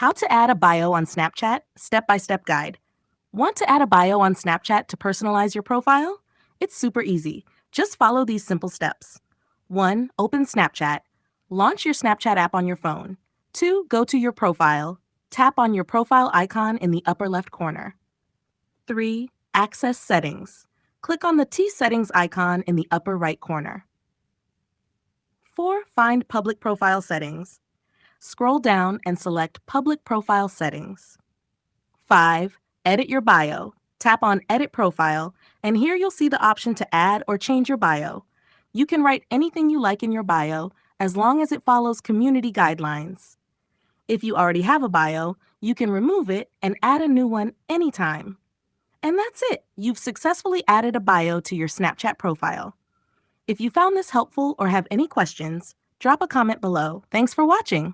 How to add a bio on Snapchat, step-by-step guide. Want to add a bio on Snapchat to personalize your profile? It's super easy. Just follow these simple steps. 1. Open Snapchat. Launch your Snapchat app on your phone. 2. Go to your profile. Tap on your profile icon in the upper left corner. 3. Access Settings. Click on the T Settings icon in the upper right corner. 4. Find Public Profile Settings. Scroll down and select Public Profile Settings. 5. Edit your bio. Tap on Edit Profile, and here you'll see the option to add or change your bio. You can write anything you like in your bio as long as it follows community guidelines. If you already have a bio, you can remove it and add a new one anytime. And that's it. You've successfully added a bio to your Snapchat profile. If you found this helpful or have any questions, drop a comment below. Thanks for watching.